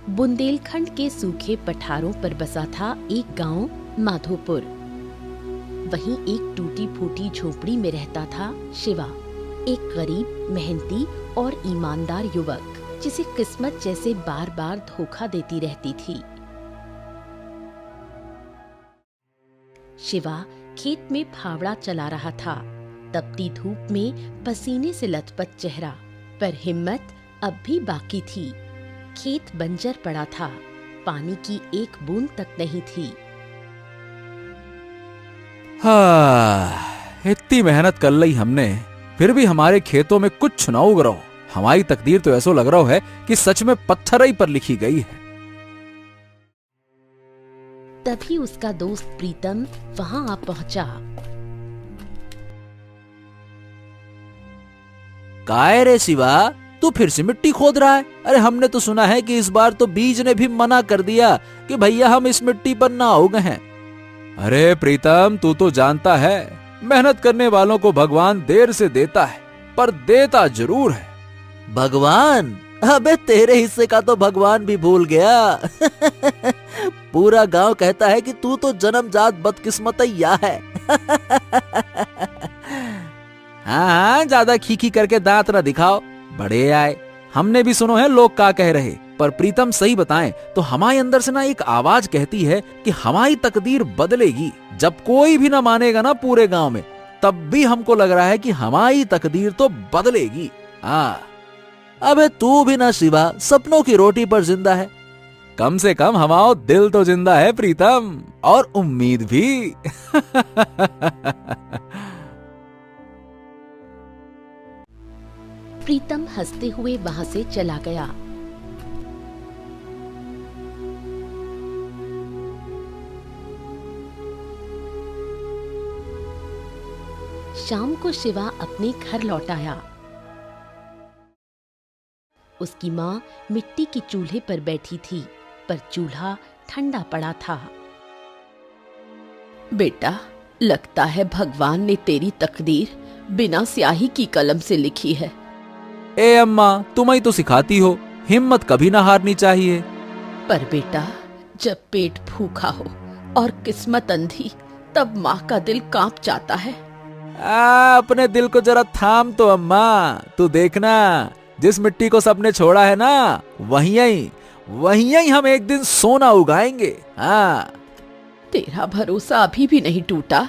बुंदेलखंड के सूखे पठारों पर बसा था एक गांव माधोपुर। वहीं एक टूटी फूटी झोपड़ी में रहता था शिवा, एक गरीब, मेहनती और ईमानदार युवक जिसे किस्मत जैसे बार बार धोखा देती रहती थी। शिवा खेत में फावड़ा चला रहा था, तपती धूप में पसीने से लथपथ चेहरा, पर हिम्मत अब भी बाकी थी। खेत बंजर पड़ा था, पानी की एक बूंद तक नहीं थी। इतनी मेहनत कर ली हमने, फिर भी हमारे खेतों में कुछ ना उग रहो। हमारी तकदीर तो ऐसा लग रहा है कि सच में पत्थर ही पर लिखी गई है। तभी उसका दोस्त प्रीतम वहां आ पहुंचा। काय रे शिवा, तू फिर से मिट्टी खोद रहा है? अरे हमने तो सुना है कि इस बार तो बीज ने भी मना कर दिया कि भैया हम इस मिट्टी पर ना उगे हैं। अरे प्रीतम, तू तो जानता है मेहनत करने वालों को भगवान देर से देता है, पर देता जरूर है। भगवान? अबे तेरे हिस्से का तो भगवान भी भूल गया। पूरा गांव कहता है कि तू तो जन्मजात बदकिस्मतैया है। हाँ, ज्यादा खीखी करके दांत न दिखाओ, बड़े आए। हमने भी सुनो है लोग क्या कह रहे, पर प्रीतम सही बताएं तो हमारे अंदर से ना एक आवाज कहती है कि हमारी तकदीर बदलेगी। जब कोई भी ना मानेगा ना पूरे गांव में, तब भी हमको लग रहा है कि हमारी तकदीर तो बदलेगी। हाँ, अबे तू भी ना शिवा सपनों की रोटी पर जिंदा है। कम से कम हमारा दिल तो जिंदा है प्रीतम, और उम्मीद भी। प्रीतम हंसते हुए वहां से चला गया। शाम को शिवा अपने घर लौट आया। उसकी माँ मिट्टी के चूल्हे पर बैठी थी, पर चूल्हा ठंडा पड़ा था। बेटा, लगता है भगवान ने तेरी तकदीर बिना स्याही की कलम से लिखी है। ए अम्मा, तुम ही तो सिखाती हो, हिम्मत कभी ना हारनी चाहिए। पर बेटा, जब पेट भूखा हो और किस्मत अंधी, तब माँ का दिल कांप जाता है। अपने दिल को जरा थाम तो अम्मा। तू देखना, जिस मिट्टी को सबने छोड़ा है ना, वहीं हम एक दिन सोना उगाएंगे। हाँ, तेरा भरोसा अभी भी नहीं टूटा?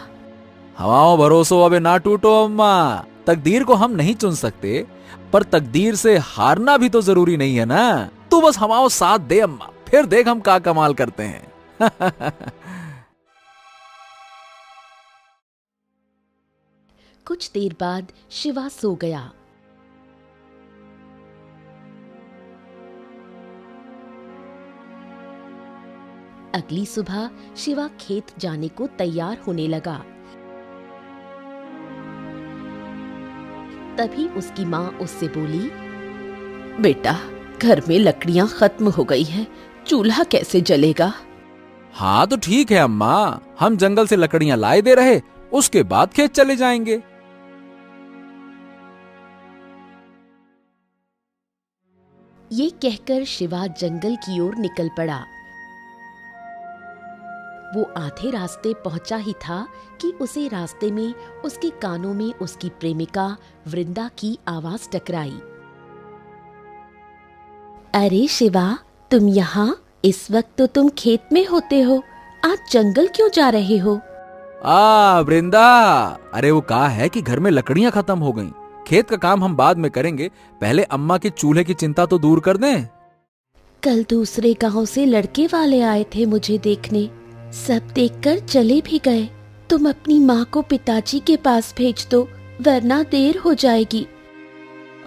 हमारा भरोसा अबे ना टूटो अम्मा। तकदीर को हम नहीं चुन सकते, पर तकदीर से हारना भी तो जरूरी नहीं है ना। तू बस हमारा साथ दे अम्मा, फिर देख हम क्या कमाल करते हैं। कुछ देर बाद शिवा सो गया। अगली सुबह शिवा खेत जाने को तैयार होने लगा। तभी उसकी माँ उससे बोली, बेटा, घर में लकड़ियाँ खत्म हो गई हैं, चूल्हा कैसे जलेगा? हाँ तो ठीक है अम्मा, हम जंगल से लकड़ियाँ लाए दे रहे, उसके बाद खेत चले जाएंगे। ये कहकर शिवा जंगल की ओर निकल पड़ा। वो आधे रास्ते पहुंचा ही था कि उसे रास्ते में उसके कानों में उसकी प्रेमिका वृंदा की आवाज टकराई। अरे शिवा, तुम यहाँ? इस वक्त तो तुम खेत में होते हो, आज जंगल क्यों जा रहे हो? वृंदा, अरे वो कहा है कि घर में लकड़ियाँ खत्म हो गईं। खेत का काम हम बाद में करेंगे, पहले अम्मा के चूल्हे की चिंता तो दूर कर दें। कल दूसरे गांव से लड़के वाले आए थे मुझे देखने, सब देखकर चले भी गए। तुम अपनी माँ को पिताजी के पास भेज दो, वरना देर हो जाएगी।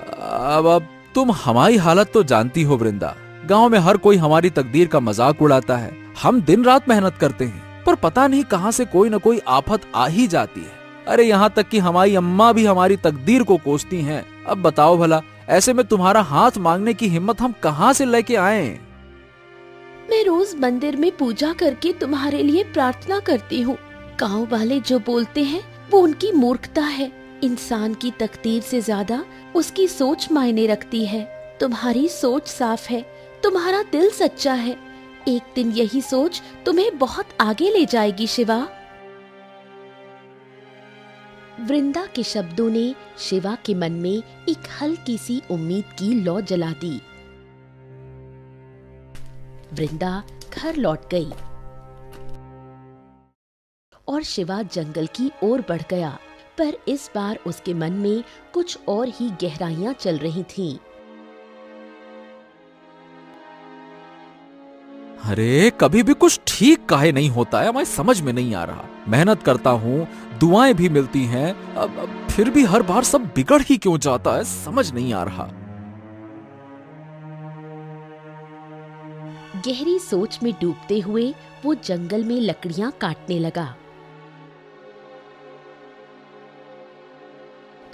अब तुम हमारी हालत तो जानती हो वृंदा, गांव में हर कोई हमारी तकदीर का मजाक उड़ाता है। हम दिन रात मेहनत करते हैं, पर पता नहीं कहां से कोई न कोई आफत आ ही जाती है। अरे यहाँ तक कि हमारी अम्मा भी हमारी तकदीर को कोसती हैं। अब बताओ भला, ऐसे में तुम्हारा हाथ मांगने की हिम्मत हम कहां से लेके आए? मैं रोज मंदिर में पूजा करके तुम्हारे लिए प्रार्थना करती हूँ। गाँव वाले जो बोलते हैं वो उनकी मूर्खता है। इंसान की तकदीर से ज्यादा उसकी सोच मायने रखती है। तुम्हारी सोच साफ है, तुम्हारा दिल सच्चा है। एक दिन यही सोच तुम्हें बहुत आगे ले जाएगी शिवा। वृंदा के शब्दों ने शिवा के मन में एक हल्की सी उम्मीद की लौ जला दी। वृंदा घर लौट गई और शिवा जंगल की ओर बढ़ गया, पर इस बार उसके मन में कुछ और ही गहराइयां चल रही थीं। अरे कभी भी कुछ ठीक काहे नहीं होता है, मैं समझ में नहीं आ रहा। मेहनत करता हूँ, दुआएं भी मिलती हैं, अब फिर भी हर बार सब बिगड़ ही क्यों जाता है, समझ नहीं आ रहा। गहरी सोच में डूबते हुए वो जंगल में लकड़ियां काटने लगा।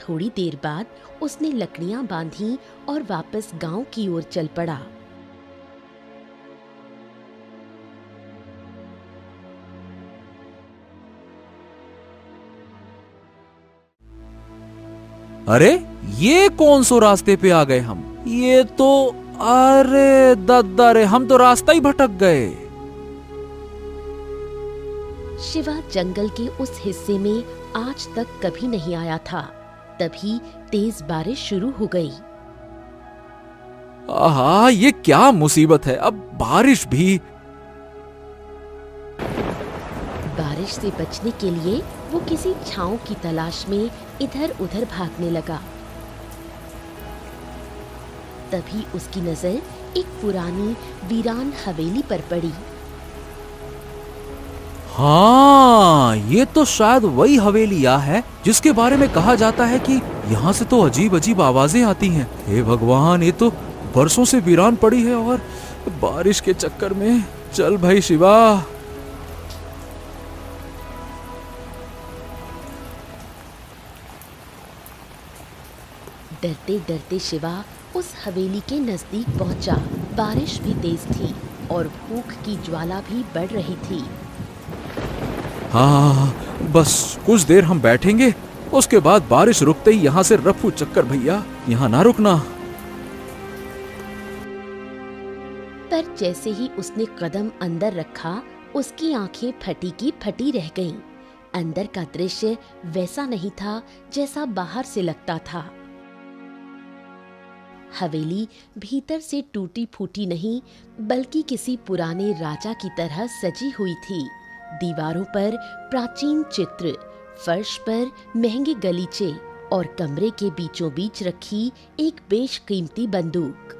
थोड़ी देर बाद उसने लकड़ियां बांधी और वापस गांव की ओर चल पड़ा। अरे ये कौन सो रास्ते पे आ गए हम? ये तो, अरे दद्दा रे, हम तो रास्ता ही भटक गए। शिवा जंगल के उस हिस्से में आज तक कभी नहीं आया था। तभी तेज बारिश शुरू हो गई। आहा, ये क्या मुसीबत है, अब बारिश भी। बारिश से बचने के लिए वो किसी छांव की तलाश में इधर उधर भागने लगा। तभी उसकी नजर एक पुरानी वीरान हवेली पर पड़ी। हाँ, ये तो शायद वही हवेलिया है जिसके बारे में कहा जाता है कि यहाँ से तो अजीब अजीब आवाजें आती हैं। हे भगवान, ये तो बरसों से वीरान पड़ी है और बारिश के चक्कर में। चल भाई शिवा। डरते डरते शिवा उस हवेली के नजदीक पहुंचा। बारिश भी तेज थी और भूख की ज्वाला भी बढ़ रही थी। हाँ, बस कुछ देर हम बैठेंगे, उसके बाद बारिश रुकते ही यहाँ से रफू चक्कर भैया, यहाँ ना रुकना। पर जैसे ही उसने कदम अंदर रखा, उसकी आंखें फटी की फटी रह गईं। अंदर का दृश्य वैसा नहीं था जैसा बाहर से लगता था। हवेली भीतर से टूटी फूटी नहीं, बल्कि किसी पुराने राजा की तरह सजी हुई थी। दीवारों पर प्राचीन चित्र, फर्श पर महंगे गलीचे और कमरे के बीचों बीच रखी एक बेशकीमती बंदूक।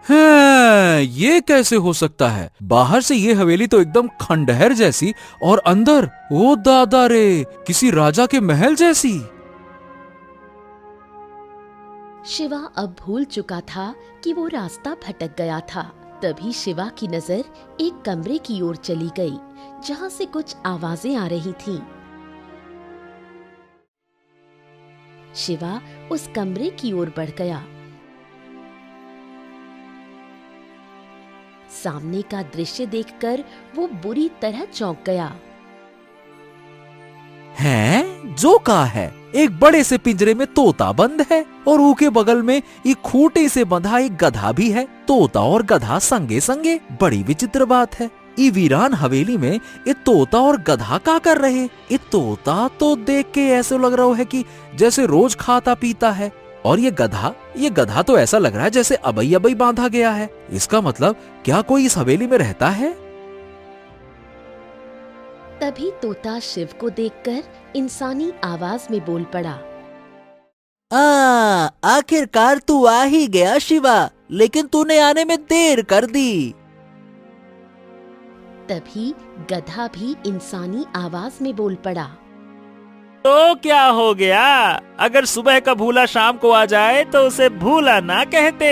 है, ये कैसे हो सकता है? बाहर से ये हवेली तो एकदम खंडहर जैसी और अंदर, ओ दादा रे, किसी राजा के महल जैसी। शिवा अब भूल चुका था कि वो रास्ता भटक गया था। तभी शिवा की नजर एक कमरे की ओर चली गई, जहां से कुछ आवाजें आ रही थीं। शिवा उस कमरे की ओर बढ़ गया। सामने का दृश्य देखकर वो बुरी तरह चौंक गया। हैं? जो का है, एक बड़े से पिंजरे में तोता बंद है और ऊके बगल में एक खूंटे से बंधा एक गधा भी है। तोता और गधा संगे संगे। बड़ी विचित्र बात है। ये वीरान हवेली में ये तोता और गधा क्या कर रहे? ये तोता तो देख के ऐसे लग रहा है कि जैसे रोज खाता पीता है, और ये गधा तो ऐसा लग रहा है जैसे अबई अबई बांधा गया है। इसका मतलब क्या कोई इस हवेली में रहता है? तभी तोता शिव को देखकर इंसानी आवाज में बोल पड़ा। आखिरकार तू आ ही गया शिवा, लेकिन तूने आने में देर कर दी। तभी गधा भी इंसानी आवाज में बोल पड़ा। तो क्या हो गया? अगर सुबह का भूला शाम को आ जाए तो उसे भूला ना कहते।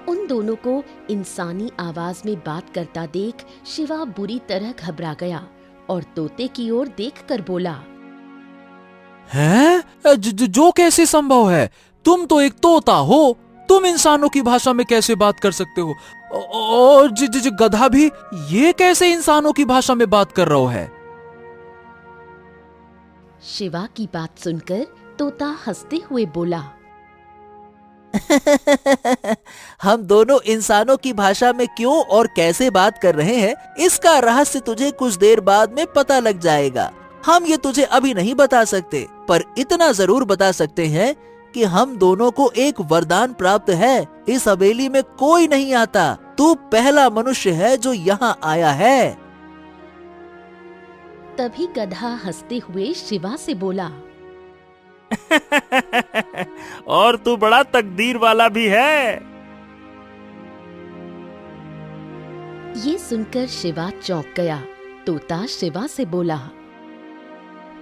उन दोनों को इंसानी आवाज में बात करता देख शिवा बुरी तरह घबरा गया और तोते की ओर देखकर बोला, हैं? जो कैसे संभव है? तुम तो एक तोता हो, तुम इंसानों की भाषा में कैसे बात कर सकते हो? और गधा भी ये कैसे इंसानों की भाषा में बात कर रहा है? शिवा की बात सुनकर तोता हंसते हुए बोला, हम दोनों इंसानों की भाषा में क्यों और कैसे बात कर रहे हैं, इसका रहस्य तुझे कुछ देर बाद में पता लग जाएगा। हम ये तुझे अभी नहीं बता सकते, पर इतना जरूर बता सकते हैं कि हम दोनों को एक वरदान प्राप्त है। इस हवेली में कोई नहीं आता, तू पहला मनुष्य है जो यहाँ आया है। तभी गधा हंसते हुए शिवा से बोला, और तू बड़ा तकदीर वाला भी है। ये सुनकर शिवा चौंक गया। तोता शिवा से बोला,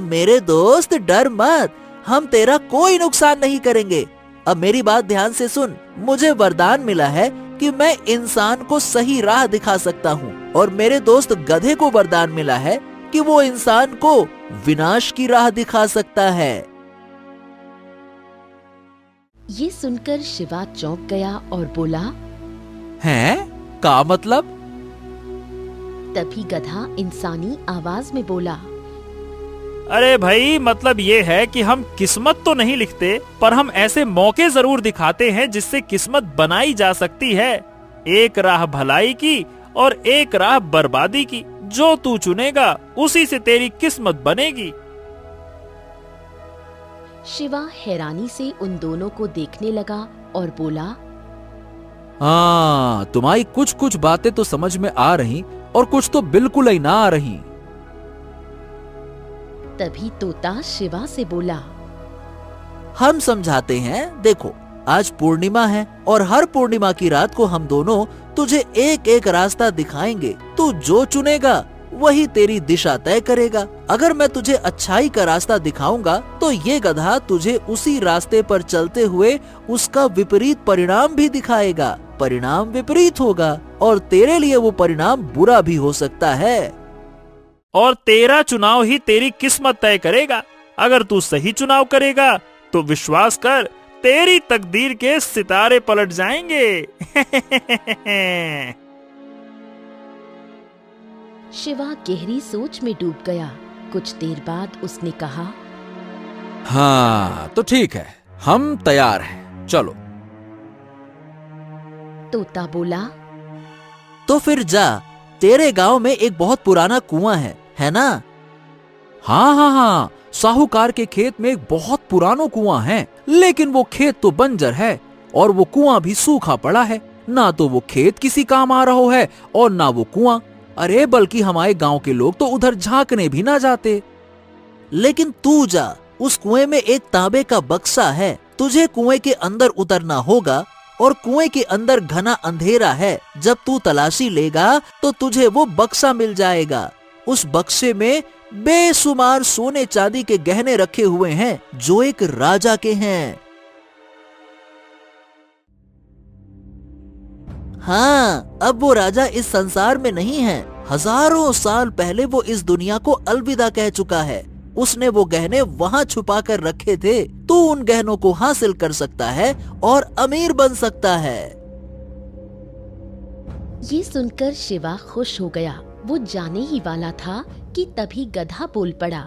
मेरे दोस्त डर मत, हम तेरा कोई नुकसान नहीं करेंगे। अब मेरी बात ध्यान से सुन, मुझे वरदान मिला है कि मैं इंसान को सही राह दिखा सकता हूँ, और मेरे दोस्त गधे को वरदान मिला है कि वो इंसान को विनाश की राह दिखा सकता है। ये सुनकर शिवा चौंक गया और बोला, हैं? का मतलब? तभी गधा इंसानी आवाज में बोला, अरे भाई, मतलब ये है कि हम किस्मत तो नहीं लिखते, पर हम ऐसे मौके जरूर दिखाते हैं जिससे किस्मत बनाई जा सकती है। एक राह भलाई की और एक राह बर्बादी की। जो तू चुनेगा उसी से तेरी किस्मत बनेगी। शिवा हैरानी से उन दोनों को देखने लगा और बोला, हाँ, तुम्हारी कुछ कुछ बातें तो समझ में आ रही और कुछ तो बिल्कुल ही ना आ रही। तभी तोता शिवा से बोला, हम समझाते हैं। देखो, आज पूर्णिमा है और हर पूर्णिमा की रात को हम दोनों तुझे एक एक रास्ता दिखाएंगे। तू जो चुनेगा वही तेरी दिशा तय करेगा। अगर मैं तुझे अच्छाई का रास्ता दिखाऊंगा तो ये गधा तुझे उसी रास्ते पर चलते हुए उसका विपरीत परिणाम भी दिखाएगा। परिणाम विपरीत होगा और तेरे लिए वो परिणाम बुरा भी हो सकता है। और तेरा चुनाव ही तेरी किस्मत तय करेगा। अगर तू सही चुनाव करेगा तो विश्वास कर, तेरी तकदीर के सितारे पलट जाएंगे। शिवा गहरी सोच में डूब गया। कुछ देर बाद उसने कहा, हाँ, तो ठीक है, हम तैयार हैं, चलो। तोता बोला, तो फिर जा, तेरे गांव में एक बहुत पुराना कुआं है ना? हाँ हाँ हाँ, साहूकार के खेत में एक बहुत पुराना कुआं है, लेकिन वो खेत तो बंजर है और वो कुआं भी सूखा पड़ा है। ना तो वो खेत किसी काम आ रहा है और ना वो कुआं। अरे बल्कि हमारे गांव के लोग तो उधर झांकने भी ना जाते। लेकिन तू जा, उस कुएं में एक तांबे का बक्सा है। तुझे कुएं के अंदर उतरना होगा और कुएं के अंदर घना अंधेरा है। जब तू तलाशी लेगा तो तुझे वो बक्सा मिल जाएगा। उस बक्से में बेशुमार सोने चांदी के गहने रखे हुए हैं जो एक राजा के हैं। हाँ, अब वो राजा इस संसार में नहीं है। हजारों साल पहले वो इस दुनिया को अलविदा कह चुका है। उसने वो गहने वहाँ छुपा कर रखे थे। तू उन गहनों को हासिल कर सकता है और अमीर बन सकता है। ये सुनकर शिवा खुश हो गया। वो जाने ही वाला था कि तभी गधा बोल पड़ा,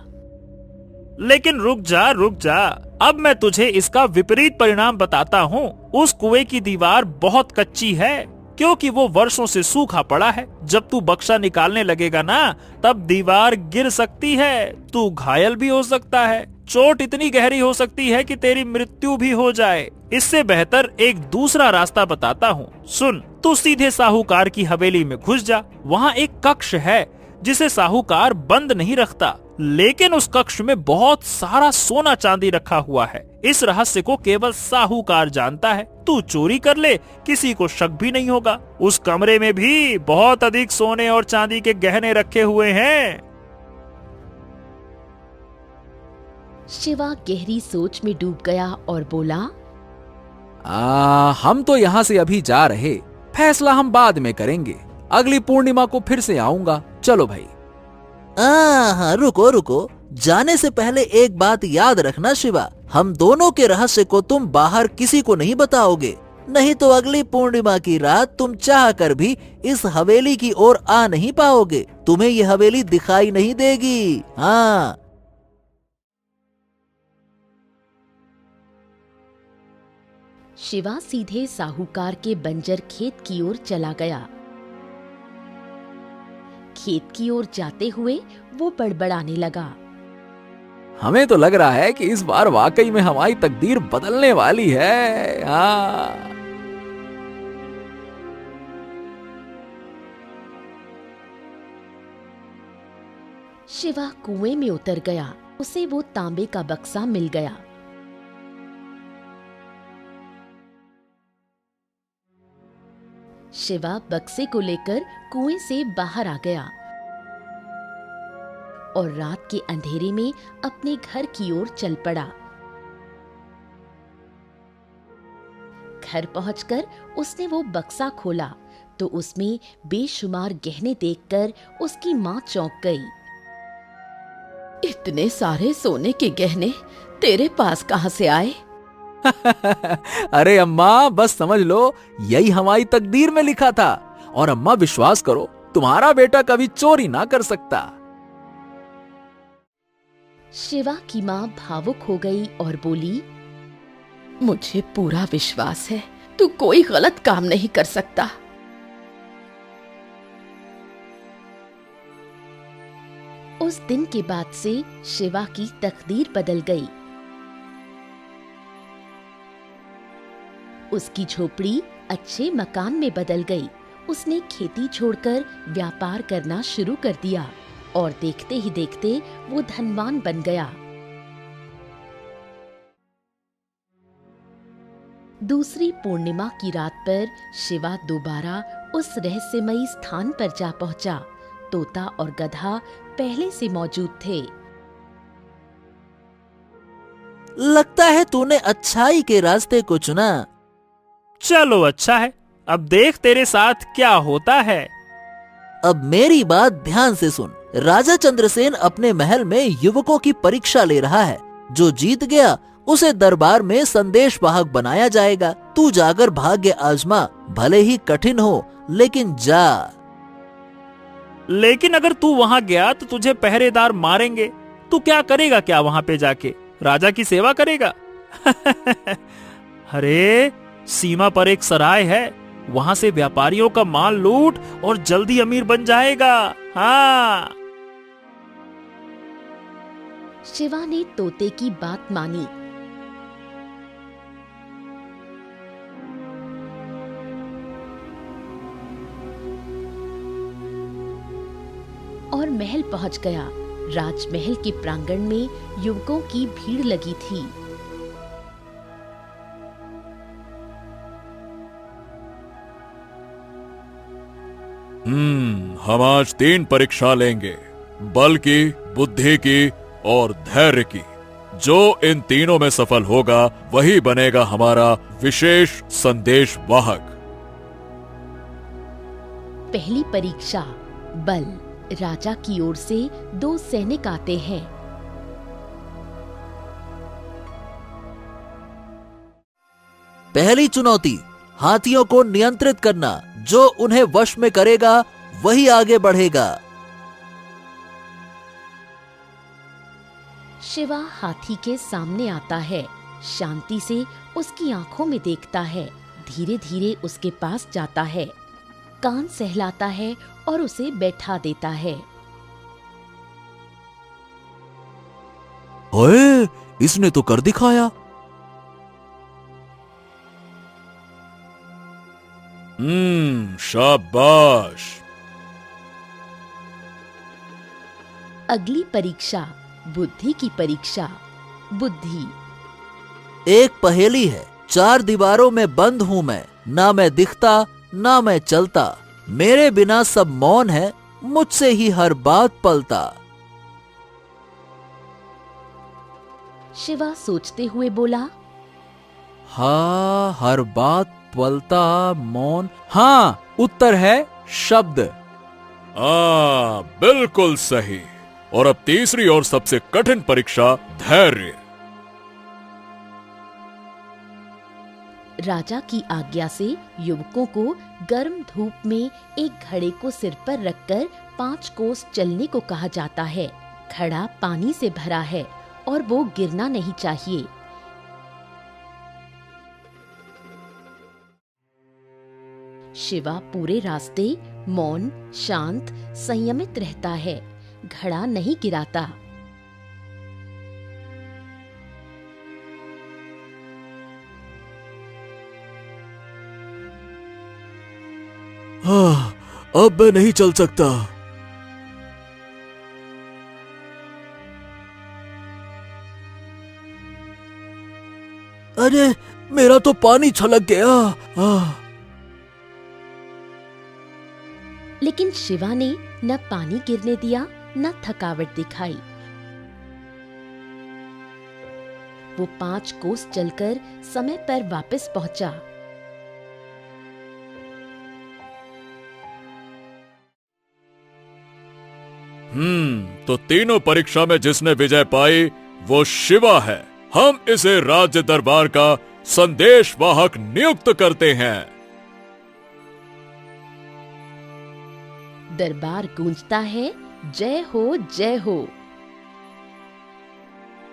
लेकिन रुक जा रुक जा, अब मैं तुझे इसका विपरीत परिणाम बताता हूँ। उस कुएं की दीवार बहुत कच्ची है क्योंकि वो वर्षों से सूखा पड़ा है। जब तू बक्सा निकालने लगेगा ना, तब दीवार गिर सकती है, तू घायल भी हो सकता है। चोट इतनी गहरी हो सकती है कि तेरी मृत्यु भी हो जाए। इससे बेहतर एक दूसरा रास्ता बताता हूँ, सुन। तू सीधे साहूकार की हवेली में घुस जा। वहाँ एक कक्ष है जिसे साहूकार बंद नहीं रखता, लेकिन उस कक्ष में बहुत सारा सोना चांदी रखा हुआ है। इस रहस्य को केवल साहूकार जानता है। तू चोरी कर ले, किसी को शक भी नहीं होगा। उस कमरे में भी बहुत अधिक सोने और चांदी के गहने रखे हुए हैं। शिवा गहरी सोच में डूब गया और बोला, हम तो यहाँ से अभी जा रहे, फैसला हम बाद में करेंगे। अगली पूर्णिमा को फिर से आऊंगा। चलो भाई। हाँ, रुको रुको, जाने से पहले एक बात याद रखना शिवा। हम दोनों के रहस्य को तुम बाहर किसी को नहीं बताओगे, नहीं तो अगली पूर्णिमा की रात तुम चाह कर भी इस हवेली की ओर आ नहीं पाओगे। तुम्हें ये हवेली दिखाई नहीं देगी। हाँ। शिवा सीधे साहूकार के बंजर खेत की ओर चला गया। खेत की ओर जाते हुए वो बड़बड़ाने लगा। हमें तो लग रहा है कि इस बार वाकई में हमारी तकदीर बदलने वाली है। हाँ। शिवा कुएं में उतर गया। उसे वो तांबे का बक्सा मिल गया। शिवा बक्से को लेकर कुएं से बाहर आ गया और रात के अंधेरे में अपने घर की ओर चल पड़ा। घर पहुंचकर उसने वो बक्सा खोला तो उसमें बेशुमार गहने देखकर उसकी मां चौंक गई। इतने सारे सोने के गहने तेरे पास कहां से आए? अरे अम्मा, बस समझ लो यही हमारी तकदीर में लिखा था। और अम्मा विश्वास करो, तुम्हारा बेटा कभी चोरी ना कर सकता। शिवा की मां भावुक हो गई और बोली, मुझे पूरा विश्वास है तू कोई गलत काम नहीं कर सकता। उस दिन के बाद से शिवा की तकदीर बदल गई। उसकी झोपड़ी अच्छे मकान में बदल गई। उसने खेती छोड़कर व्यापार करना शुरू कर दिया और देखते ही देखते वो धनवान बन गया। दूसरी पूर्णिमा की रात पर शिवा दोबारा उस रहस्यमयी स्थान पर जा पहुंचा। तोता और गधा पहले से मौजूद थे। लगता है तूने अच्छाई के रास्ते को चुना। चलो अच्छा है, अब देख तेरे साथ क्या होता है। अब मेरी बात ध्यान से सुन। राजा चंद्रसेन अपने महल में युवकों की परीक्षा ले रहा है। जो जीत गया उसे दरबार में संदेश वाहक बनाया जाएगा। तू जाकर भाग्य आजमा, भले ही कठिन हो, लेकिन जा। लेकिन अगर तू वहां गया तो तुझे पहरेदार मारेंगे। तू क्या करेगा? क्या वहां पे जाके राजा की सेवा करेगा? अरे सीमा पर एक सराय है, वहां से व्यापारियों का माल लूट और जल्दी अमीर बन जाएगा। हाँ। शिवा ने तोते की बात मानी। और महल पहुंच गया। राजमहल के प्रांगण में युवकों की भीड़ लगी थी। हम आज 3 परीक्षा लेंगे, बल की, बुद्धि की और धैर्य की। जो इन तीनों में सफल होगा वही बनेगा हमारा विशेष संदेश वाहक। पहली परीक्षा बल। राजा की ओर से 2 सैनिक आते हैं। पहली चुनौती, हाथियों को नियंत्रित करना। जो उन्हें वश में करेगा वही आगे बढ़ेगा। शिवा हाथी के सामने आता है। शांति से उसकी आंखों में देखता है। धीरे धीरे उसके पास जाता है, कान सहलाता है और उसे बैठा देता है। ओए, इसने तो कर दिखाया। शाबाश। अगली परीक्षा बुद्धि की परीक्षा। बुद्धि। एक पहेली है। 4 दीवारों में बंद हूँ मैं, ना मैं दिखता ना मैं चलता। मेरे बिना सब मौन है, मुझसे ही हर बात पलता। शिवा सोचते हुए बोला, हाँ, हर बात पलता, मौन। हाँ, उत्तर है शब्द। बिल्कुल सही। और अब तीसरी और सबसे कठिन परीक्षा धैर्य। राजा की आज्ञा से युवकों को गर्म धूप में एक घड़े को सिर पर रखकर 5 कोस चलने को कहा जाता है। घड़ा पानी से भरा है और वो गिरना नहीं चाहिए। शिवा पूरे रास्ते मौन, शांत, संयमित रहता है, घड़ा नहीं गिराता। अब मैं नहीं चल सकता। अरे मेरा तो पानी छलक गया। लेकिन शिवा ने न पानी गिरने दिया, न थकावट दिखाई। वो 5 कोस चलकर समय पर वापस पहुंचा। तो तीनों परीक्षा में जिसने विजय पाई वो शिवा है। हम इसे राज्य दरबार का संदेश वाहक नियुक्त करते हैं। दरबार गूंजता है, जय हो जय हो।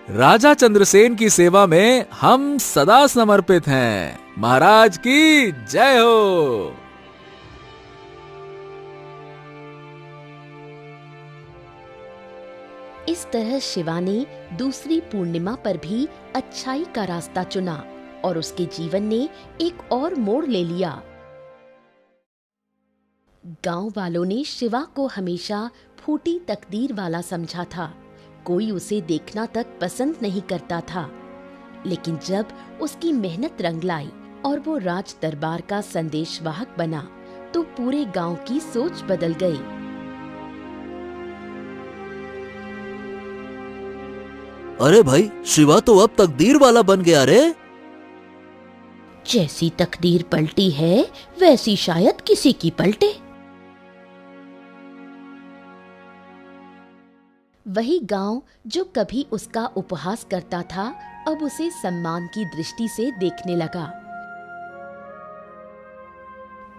राजा चंद्रसेन की सेवा में हम सदा समर्पित हैं। महाराज की जय हो। इस तरह शिवा ने दूसरी पूर्णिमा पर भी अच्छाई का रास्ता चुना और उसके जीवन ने एक और मोड़ ले लिया। गांव वालों ने शिवा को हमेशा फूटी तकदीर वाला समझा था। कोई उसे देखना तक पसंद नहीं करता था। लेकिन जब उसकी मेहनत रंग लाई और वो राज दरबार का संदेशवाहक बना, तो पूरे गांव की सोच बदल गई। अरे भाई, शिवा तो अब तकदीर वाला बन गया रे। जैसी तकदीर पलटी है वैसी शायद किसी की पलटे। वही गांव जो कभी उसका उपहास करता था, अब उसे सम्मान की दृष्टि से देखने लगा।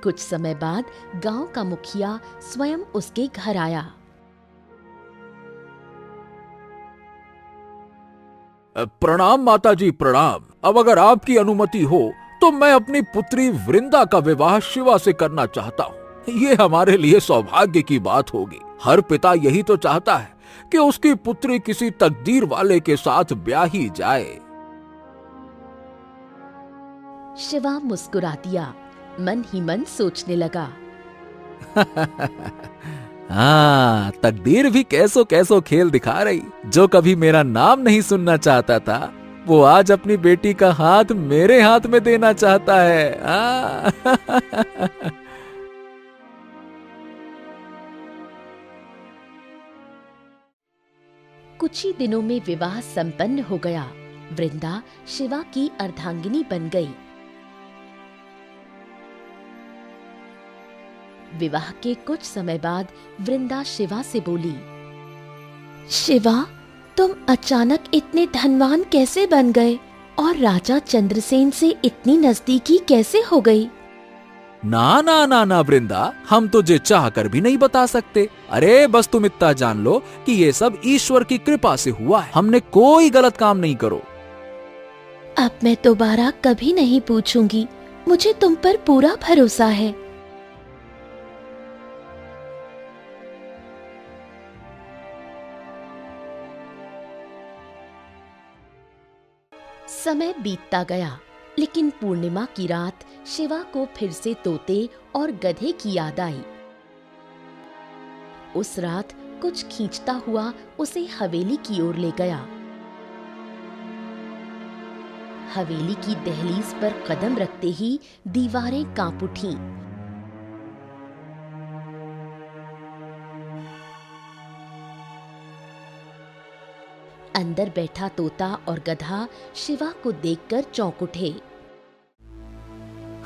कुछ समय बाद गांव का मुखिया स्वयं उसके घर आया। प्रणाम माताजी, प्रणाम। अब अगर आपकी अनुमति हो तो मैं अपनी पुत्री वृंदा का विवाह शिवा से करना चाहता हूँ। ये हमारे लिए सौभाग्य की बात होगी। हर पिता यही तो चाहता है कि उसकी पुत्री किसी तकदीर वाले के साथ ब्याही जाए। शिवा मुस्कुरा दिया, मन ही मन सोचने लगा। हाँ, तकदीर भी कैसो कैसो खेल दिखा रही। जो कभी मेरा नाम नहीं सुनना चाहता था, वो आज अपनी बेटी का हाथ मेरे हाथ में देना चाहता है। कुछ ही दिनों में विवाह संपन्न हो गया। वृंदा शिवा की अर्धांगिनी बन गई। विवाह के कुछ समय बाद वृंदा शिवा से बोली, शिवा, तुम अचानक इतने धनवान कैसे बन गए और राजा चंद्रसेन से इतनी नजदीकी कैसे हो गई? ना ना ना ना वृंदा, हम तुझे चाह कर भी नहीं बता सकते। अरे बस तुम इतना जान लो कि ये सब ईश्वर की कृपा से हुआ है। हमने कोई गलत काम नहीं करो। अब मैं दोबारा कभी नहीं पूछूंगी। मुझे तुम पर पूरा भरोसा है। समय बीतता गया, लेकिन पूर्णिमा की रात शिवा को फिर से तोते और गधे की याद आई। उस रात कुछ खींचता हुआ उसे हवेली की ओर ले गया। हवेली की दहलीज पर कदम रखते ही दीवारें कांप उठीं। अंदर बैठा तोता और गधा शिवा को देखकर चौंक उठे।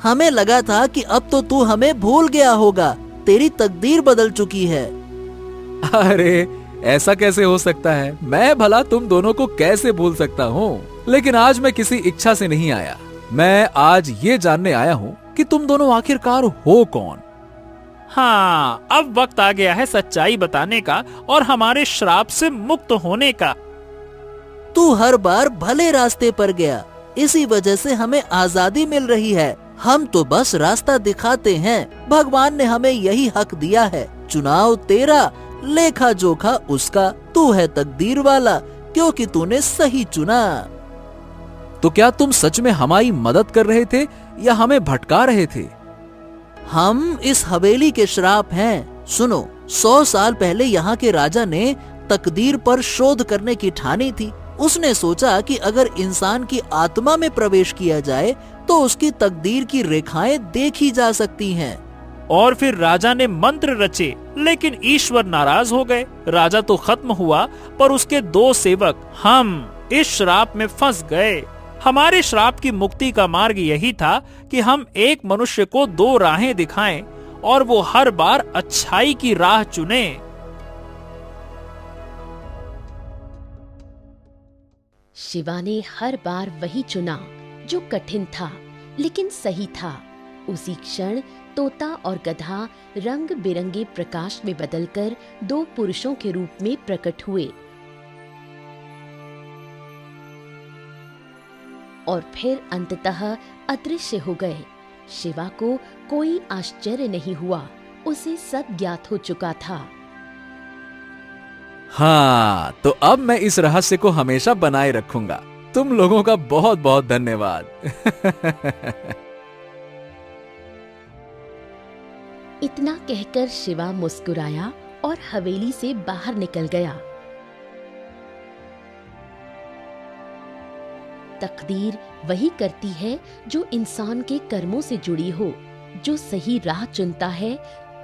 हमें लगा था कि अब तो तू हमें भूल गया होगा। तेरी तकदीर बदल चुकी है। अरे ऐसा कैसे हो सकता है? मैं भला तुम दोनों को कैसे भूल सकता हूँ? लेकिन आज मैं किसी इच्छा से नहीं आया। मैं आज ये जानने आया हूँ कि तुम दोनों आखिरकार हो कौन। हाँ, अब वक्त आ गया है सच्चाई बताने का और हमारे श्राप से मुक्त होने का। तू हर बार भले रास्ते पर गया, इसी वजह से हमें आजादी मिल रही है। हम तो बस रास्ता दिखाते हैं। भगवान ने हमें यही हक दिया है। चुनाव तेरा, लेखा जोखा उसका। तू है तकदीर वाला क्योंकि तूने सही चुना। तो क्या तुम सच में हमारी मदद कर रहे थे या हमें भटका रहे थे? हम इस हवेली के श्राप हैं। सुनो, 100 साल पहले यहाँ के राजा ने तकदीर पर शोध करने की ठानी थी। उसने सोचा कि अगर इंसान की आत्मा में प्रवेश किया जाए तो उसकी तकदीर की रेखाएं देखी जा सकती हैं। और फिर राजा ने मंत्र रचे, लेकिन ईश्वर नाराज हो गए। राजा तो खत्म हुआ, पर उसके 2 सेवक हम इस श्राप में फंस गए। हमारे श्राप की मुक्ति का मार्ग यही था कि हम एक मनुष्य को 2 राहें दिखाएं और वो हर बार अच्छाई की राह चुने। शिवा ने हर बार वही चुना जो कठिन था लेकिन सही था। उसी क्षण तोता और गधा रंग बिरंगे प्रकाश में बदलकर 2 पुरुषों के रूप में प्रकट हुए और फिर अंततः अदृश्य हो गए। शिवा को कोई आश्चर्य नहीं हुआ, उसे सब ज्ञात हो चुका था। हाँ, तो अब मैं इस रहस्य को हमेशा बनाए रखूंगा। तुम लोगों का बहुत बहुत धन्यवाद। इतना कहकर शिवा मुस्कुराया और हवेली से बाहर निकल गया। तकदीर वही करती है जो इंसान के कर्मों से जुड़ी हो। जो सही राह चुनता है,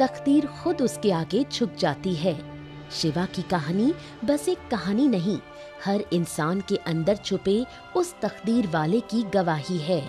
तकदीर खुद उसके आगे झुक जाती है। शिवा की कहानी बस एक कहानी नहीं, हर इंसान के अंदर छुपे उस तकदीर वाले की गवाही है।